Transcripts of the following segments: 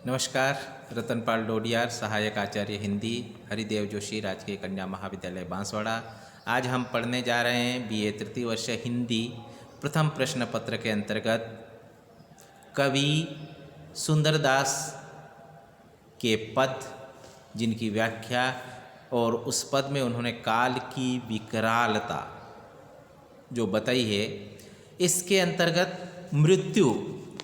नमस्कार। रतनपाल डोडियार, सहायक आचार्य हिंदी, हरिदेव जोशी, राजकीय कन्या महाविद्यालय बांसवाड़ा। आज हम पढ़ने जा रहे हैं बीए तृतीय वर्ष हिंदी प्रथम प्रश्न पत्र के अंतर्गत कवि सुंदरदास के पद, जिनकी व्याख्या और उस पद में उन्होंने काल की विकरालता जो बताई है। इसके अंतर्गत मृत्यु,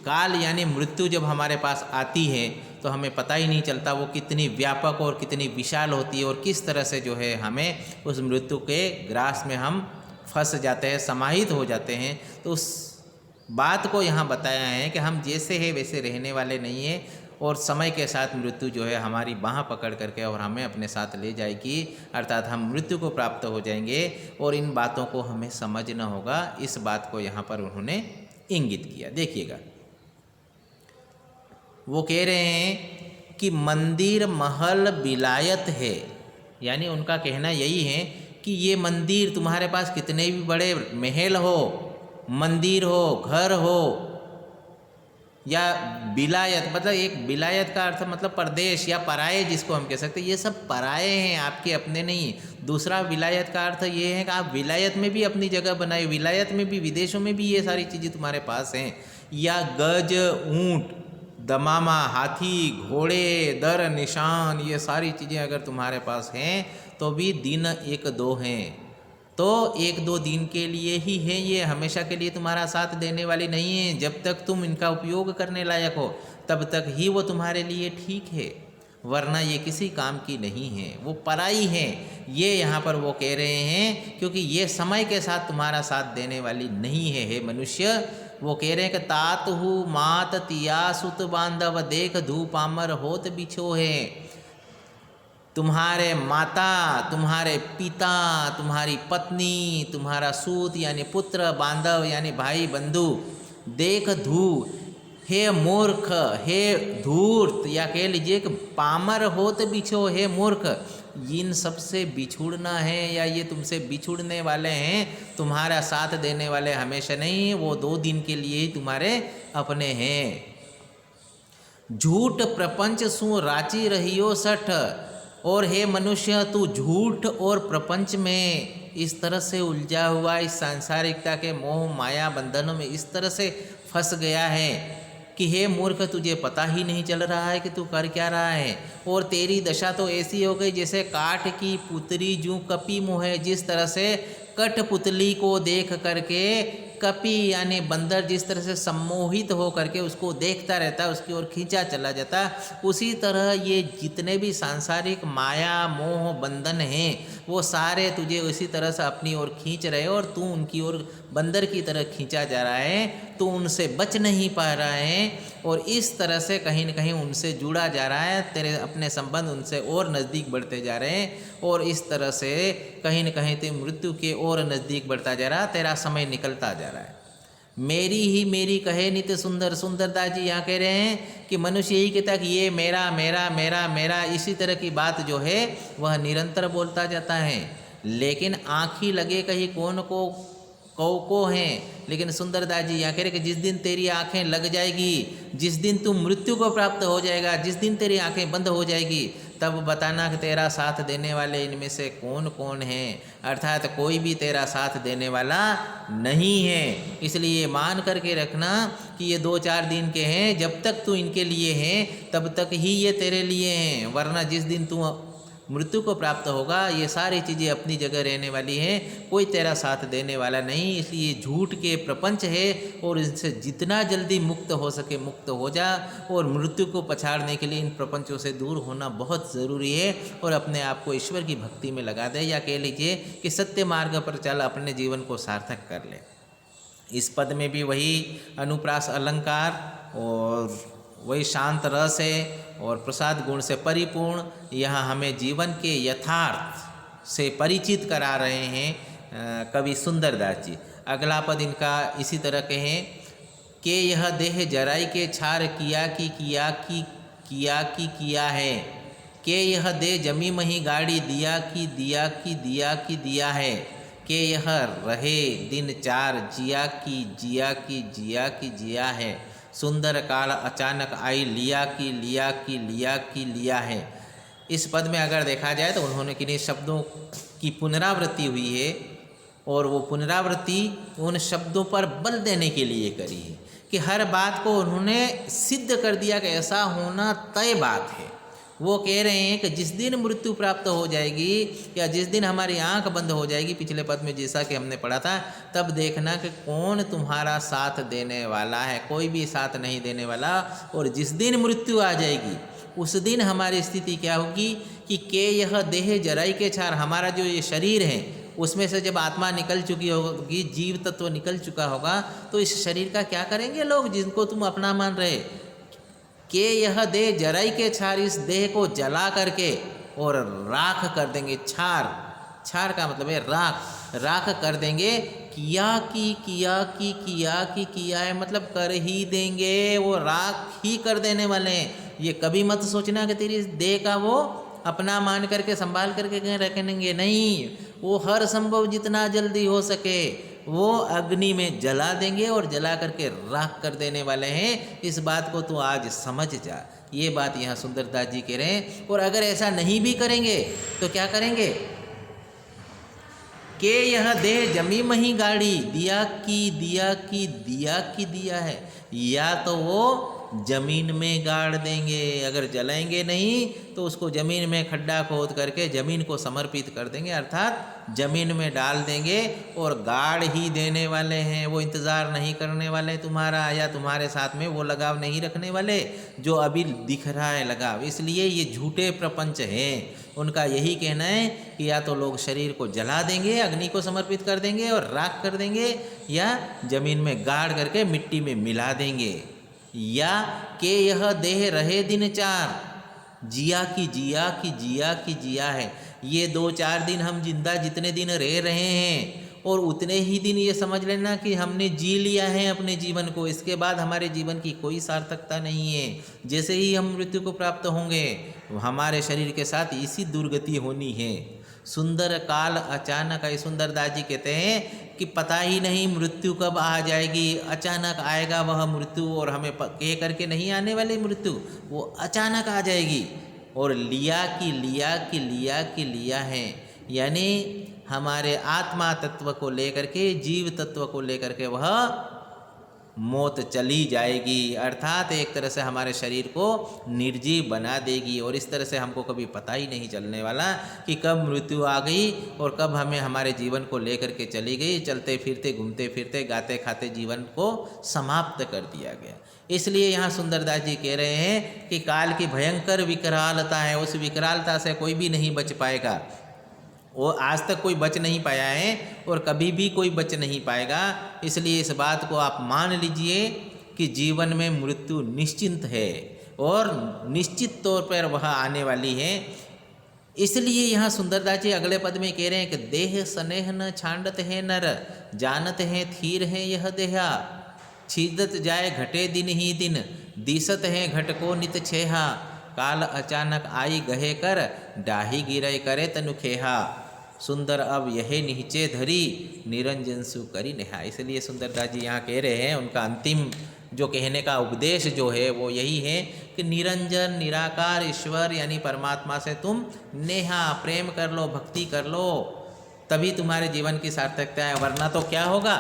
काल यानी मृत्यु जब हमारे पास आती है तो हमें पता ही नहीं चलता वो कितनी व्यापक और कितनी विशाल होती है और किस तरह से जो है हमें उस मृत्यु के ग्रास में हम फंस जाते हैं, समाहित हो जाते हैं। तो उस बात को यहाँ बताया है कि हम जैसे हैं वैसे रहने वाले नहीं हैं और समय के साथ मृत्यु जो है हमारी बाँह पकड़ करके और हमें अपने साथ ले जाएगी, अर्थात हम मृत्यु को प्राप्त हो जाएंगे और इन बातों को हमें समझना होगा। इस बात को यहाँ पर उन्होंने इंगित किया। देखिएगा, वो कह रहे हैं कि मंदिर महल विलायत है, यानी उनका कहना यही है कि ये मंदिर, तुम्हारे पास कितने भी बड़े महल हो, मंदिर हो, घर हो या विलायत, मतलब एक विलायत का अर्थ मतलब प्रदेश या पराये जिसको हम कह सकते हैं, ये सब पराये हैं, आपके अपने नहीं। दूसरा विलायत का अर्थ ये है कि आप विलायत में भी अपनी जगह बनाए, विलायत में भी, विदेशों में भी ये सारी चीज़ें तुम्हारे पास हैं। या गज, ऊंट, दमामा, हाथी, घोड़े, दर, निशान, ये सारी चीज़ें अगर तुम्हारे पास हैं तो भी दिन एक दो हैं, तो एक दो दिन के लिए ही है, ये हमेशा के लिए तुम्हारा साथ देने वाली नहीं है। जब तक तुम इनका उपयोग करने लायक हो तब तक ही वो तुम्हारे लिए ठीक है, वरना ये किसी काम की नहीं है, वो पराई है। ये यहाँ पर वो कह रहे हैं क्योंकि ये समय के साथ तुम्हारा साथ देने वाली नहीं है। हे मनुष्य, वो कह रहे हैं कि तात हु मात तिया सुत बांधव देख धूपामर होत बिछो है। तुम्हारे माता, तुम्हारे पिता, तुम्हारी पत्नी, तुम्हारा सूत यानी पुत्र, बांधव यानी भाई बंधु, देख धू, हे मूर्ख, हे धूर्त, या कह लीजिए कि पामर होत बिछो, हे मूर्ख, इन सबसे बिछुड़ना है या ये तुमसे बिछुड़ने वाले हैं, तुम्हारा साथ देने वाले हमेशा नहीं, वो 2 दिन के लिए ही तुम्हारे अपने हैं। झूठ प्रपंच सु राची रहियो सठ, और हे मनुष्य, तू झूठ और प्रपंच में इस तरह से उलझा हुआ, इस सांसारिकता के मोह माया बंधनों में इस तरह से फंस गया है कि हे मूर्ख, तुझे पता ही नहीं चल रहा है कि तू कर क्या रहा है। और तेरी दशा तो ऐसी हो गई जैसे काठ की पुतली जूं कपी मुँह, जिस तरह से कठपुतली को देख करके कपी यानी बंदर जिस तरह से सम्मोहित हो करके उसको देखता रहता है, उसकी ओर खींचा चला जाता, उसी तरह ये जितने भी सांसारिक माया मोह बंधन हैं वो सारे तुझे उसी तरह से अपनी ओर खींच रहे और तू उनकी ओर बंदर की तरह खींचा जा रहा है, तू उनसे बच नहीं पा रहा है और इस तरह से कहीं न कहीं उनसे जुड़ा जा रहा है, तेरे अपने संबंध उनसे और नज़दीक बढ़ते जा रहे हैं और इस तरह से कहीं न कहीं ते मृत्यु के और नज़दीक बढ़ता जा रहा, तेरा समय निकलता जा रहा है। मेरी ही मेरी कहे नित्य सुंदर, सुंदरदास जी यहाँ कह रहे हैं कि मनुष्य यही कहता है कि ये मेरा मेरा मेरा मेरा, इसी तरह की बात जो है वह निरंतर बोलता जाता है, लेकिन आँखी लगे कहीं कौन को हैं। लेकिन सुंदरदास जी यहाँ कह रहे कि जिस दिन तेरी आंखें लग जाएगी, जिस दिन तू मृत्यु को प्राप्त हो जाएगा, जिस दिन तेरी आंखें बंद हो जाएगी, तब बताना कि तेरा साथ देने वाले इनमें से कौन कौन हैं, अर्थात कोई भी तेरा साथ देने वाला नहीं है। इसलिए मान करके रखना कि ये 2-4 दिन के हैं, जब तक तू इनके लिए हैं तब तक ही ये तेरे लिए हैं, वरना जिस दिन तू मृत्यु को प्राप्त होगा ये सारी चीज़ें अपनी जगह रहने वाली हैं, कोई तेरा साथ देने वाला नहीं। इसलिए झूठ के प्रपंच है और इनसे जितना जल्दी मुक्त हो सके मुक्त हो जा, और मृत्यु को पछाड़ने के लिए इन प्रपंचों से दूर होना बहुत ज़रूरी है और अपने आप को ईश्वर की भक्ति में लगा दे, या कह लीजिए कि सत्य मार्ग पर चल, अपने जीवन को सार्थक कर ले। इस पद में भी वही अनुप्रास अलंकार और वही शांत रस है और प्रसाद गुण से परिपूर्ण, यहाँ हमें जीवन के यथार्थ से परिचित करा रहे हैं कवि सुंदरदास जी। अगला पद इनका इसी तरह के हैं कि यह देह जराई के छार किया की किया की किया की किया है, कि यह दे जमी मही गाड़ी दिया की दिया की दिया की दिया है, कि यह रहे दिन 4 जिया की जिया की जिया की जिया है। सुंदर काल अचानक आई, लिया की लिया है। इस पद में अगर देखा जाए तो उन्होंने किन्हीं शब्दों की पुनरावृत्ति हुई है और वो पुनरावृत्ति उन शब्दों पर बल देने के लिए करी है कि हर बात को उन्होंने सिद्ध कर दिया कि ऐसा होना तय बात है। वो कह रहे हैं कि जिस दिन मृत्यु प्राप्त हो जाएगी या जिस दिन हमारी आंख बंद हो जाएगी, पिछले पद में जैसा कि हमने पढ़ा था, तब देखना कि कौन तुम्हारा साथ देने वाला है। कोई भी साथ नहीं देने वाला। और जिस दिन मृत्यु आ जाएगी उस दिन हमारी स्थिति क्या होगी कि यह देह जराई के छार, हमारा जो ये शरीर है उसमें से जब आत्मा निकल चुकी होगी, जीव तत्व निकल चुका होगा, तो इस शरीर का क्या करेंगे लोग जिनको तुम अपना मान रहे, कि यह देह जराई के छार, इस देह को जला करके और राख कर देंगे। छार का मतलब है राख कर देंगे। किया है मतलब कर ही देंगे, वो राख ही कर देने वाले हैं। ये कभी मत सोचना कि तेरी देह का वो अपना मान करके संभाल करके कहीं रखेंगे, नहीं। वो हर संभव जितना जल्दी हो सके वो अग्नि में जला देंगे और जला करके राख कर देने वाले हैं। इस बात को तू आज समझ जा। ये बात यहाँ सुंदरदास जी कह रहे हैं। और अगर ऐसा नहीं भी करेंगे तो क्या करेंगे कि यह देह जमी मही गाड़ी, दिया है, या तो वो जमीन में गाड़ देंगे। अगर जलाएंगे नहीं तो उसको जमीन में खड्डा खोद करके जमीन को समर्पित कर देंगे, अर्थात जमीन में डाल देंगे और गाड़ ही देने वाले हैं। वो इंतज़ार नहीं करने वाले तुम्हारा, या तुम्हारे साथ में वो लगाव नहीं रखने वाले जो अभी दिख रहा है लगाव। इसलिए ये झूठे प्रपंच हैं। उनका यही कहना है कि या तो लोग शरीर को जला देंगे, अग्नि को समर्पित कर देंगे और राख कर देंगे, या जमीन में गाड़ करके मिट्टी में मिला देंगे, या कि यह देह रहे दिन चार, जिया है। ये 2-4 दिन हम जिंदा जितने दिन रह रहे हैं और उतने ही दिन ये समझ लेना कि हमने जी लिया है अपने जीवन को। इसके बाद हमारे जीवन की कोई सार्थकता नहीं है। जैसे ही हम मृत्यु को प्राप्त होंगे हमारे शरीर के साथ इसी दुर्गति होनी है। सुंदर काल अचानक आई। सुंदरदास जी कहते हैं कि पता ही नहीं मृत्यु कब आ जाएगी, अचानक आएगा वह मृत्यु, और हमें कह करके नहीं आने वाली मृत्यु, वो अचानक आ जाएगी। और लिया है, यानी हमारे आत्मा तत्व को लेकर के, जीव तत्व को लेकर के वह मौत चली जाएगी, अर्थात एक तरह से हमारे शरीर को निर्जीव बना देगी। और इस तरह से हमको कभी पता ही नहीं चलने वाला कि कब मृत्यु आ गई और कब हमें हमारे जीवन को लेकर के चली गई। चलते फिरते, घूमते फिरते, गाते खाते जीवन को समाप्त कर दिया गया। इसलिए यहाँ सुंदरदास जी कह रहे हैं कि काल की भयंकर विकरालता है, उस विकरालता से कोई भी नहीं बच पाएगा। वो आज तक कोई बच नहीं पाया है और कभी भी कोई बच नहीं पाएगा। इसलिए इस बात को आप मान लीजिए कि जीवन में मृत्यु निश्चिंत है और निश्चित तौर पर वह आने वाली है। इसलिए यहाँ सुंदरदास जी अगले पद में कह रहे हैं कि देह स्नेह न छांडत है नर, जानत है थीर है यह देहा, छीदत जाए घटे दिन ही दिन, दिसत है घट को नित छेहा, काल अचानक आई गहे कर, डाही गिरय करे तनु खेहा, सुंदर अब यही नीचे धरी, निरंजन सु करी नेहा। इसलिए सुंदरदास जी यहाँ कह रहे हैं, उनका अंतिम जो कहने का उपदेश जो है वो यही है कि निरंजन निराकार ईश्वर यानी परमात्मा से तुम नेहा प्रेम कर लो, भक्ति कर लो, तभी तुम्हारे जीवन की सार्थकता है। वरना तो क्या होगा,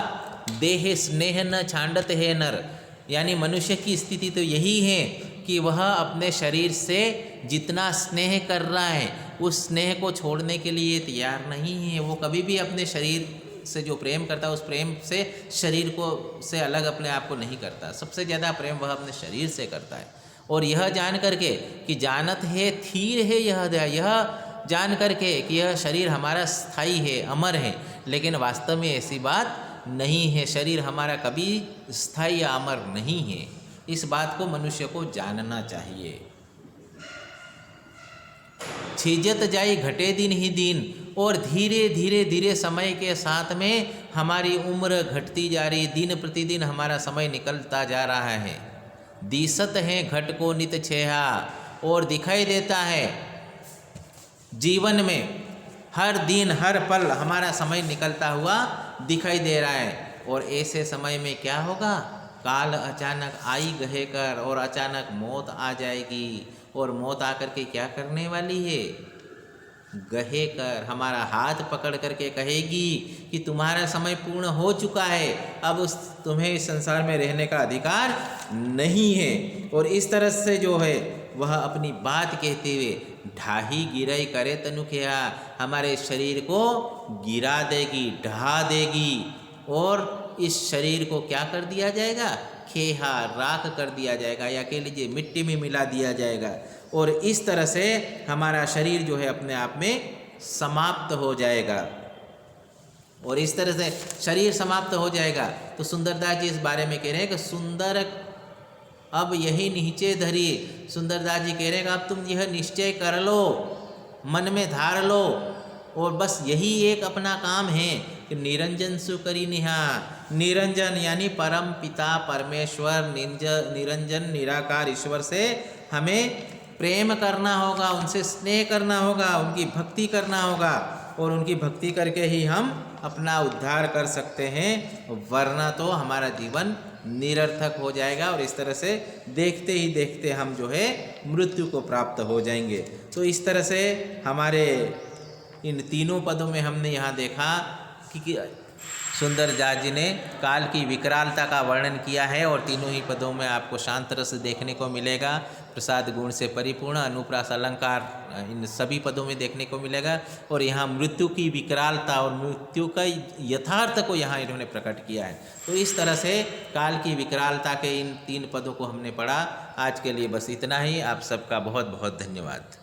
देह स्नेह न छांडत है नर, यानी मनुष्य की स्थिति तो यही है कि वह अपने शरीर से जितना स्नेह कर रहा है उस स्नेह को छोड़ने के लिए तैयार नहीं है। वो कभी भी अपने शरीर से जो प्रेम करता है उस प्रेम से शरीर को से अलग अपने आप को नहीं करता। सबसे ज़्यादा प्रेम वह अपने शरीर से करता है। और यह जान करके कि जानत है थीर है यह जान करके कि यह शरीर हमारा स्थायी है, अमर है, लेकिन वास्तव में ऐसी बात नहीं है। शरीर हमारा कभी स्थायी या अमर नहीं है। इस बात को मनुष्य को जानना चाहिए। छीजत जाई घटे दिन ही दिन, और धीरे धीरे धीरे समय के साथ में हमारी उम्र घटती जा रही, दिन प्रतिदिन हमारा समय निकलता जा रहा है। दिसत है घट को नित छेहा, और दिखाई देता है जीवन में हर दिन हर पल हमारा समय निकलता हुआ दिखाई दे रहा है। और ऐसे समय में क्या होगा काल अचानक आई गहे कर, और अचानक मौत आ जाएगी। और मौत आकर के क्या करने वाली है? गहे कर, हमारा हाथ पकड़ करके कहेगी कि तुम्हारा समय पूर्ण हो चुका है, अब उस तुम्हें इस संसार में रहने का अधिकार नहीं है। और इस तरह से जो है वह अपनी बात कहते हुए ढाही गिरई करे तनुखिया, हमारे शरीर को गिरा देगी, ढहा देगी। और इस शरीर को क्या कर दिया जाएगा? खेहा, राख कर दिया जाएगा, या कह लीजिए मिट्टी में मिला दिया जाएगा। और इस तरह से हमारा शरीर जो है अपने आप में समाप्त हो जाएगा। और इस तरह से शरीर समाप्त हो जाएगा तो सुंदरदास जी इस बारे में कह रहे हैं कि सुंदर अब यही नीचे धरी। सुंदरदास जी कह रहे हैं कि अब तुम यह निश्चय कर लो, मन में धार लो, और बस यही एक अपना काम है कि निरंजन सुकरी निहा। निरंजन यानी परम पिता परमेश्वर, निरंजन निराकार ईश्वर से हमें प्रेम करना होगा, उनसे स्नेह करना होगा, उनकी भक्ति करना होगा। और उनकी भक्ति करके ही हम अपना उद्धार कर सकते हैं, वरना तो हमारा जीवन निरर्थक हो जाएगा। और इस तरह से देखते ही देखते हम जो है मृत्यु को प्राप्त हो जाएंगे। तो इस तरह से हमारे इन तीनों पदों में हमने यहाँ देखा कि सुंदरदास जी ने काल की विकरालता का वर्णन किया है। और तीनों ही पदों में आपको शांत रस देखने को मिलेगा, प्रसाद गुण से परिपूर्ण, अनुप्रास अलंकार, इन सभी पदों में देखने को मिलेगा। और यहाँ मृत्यु की विकरालता और मृत्यु का यथार्थ को यहाँ इन्होंने प्रकट किया है। तो इस तरह से काल की विकरालता के इन 3 पदों को हमने पढ़ा। आज के लिए बस इतना ही। आप सबका बहुत बहुत धन्यवाद।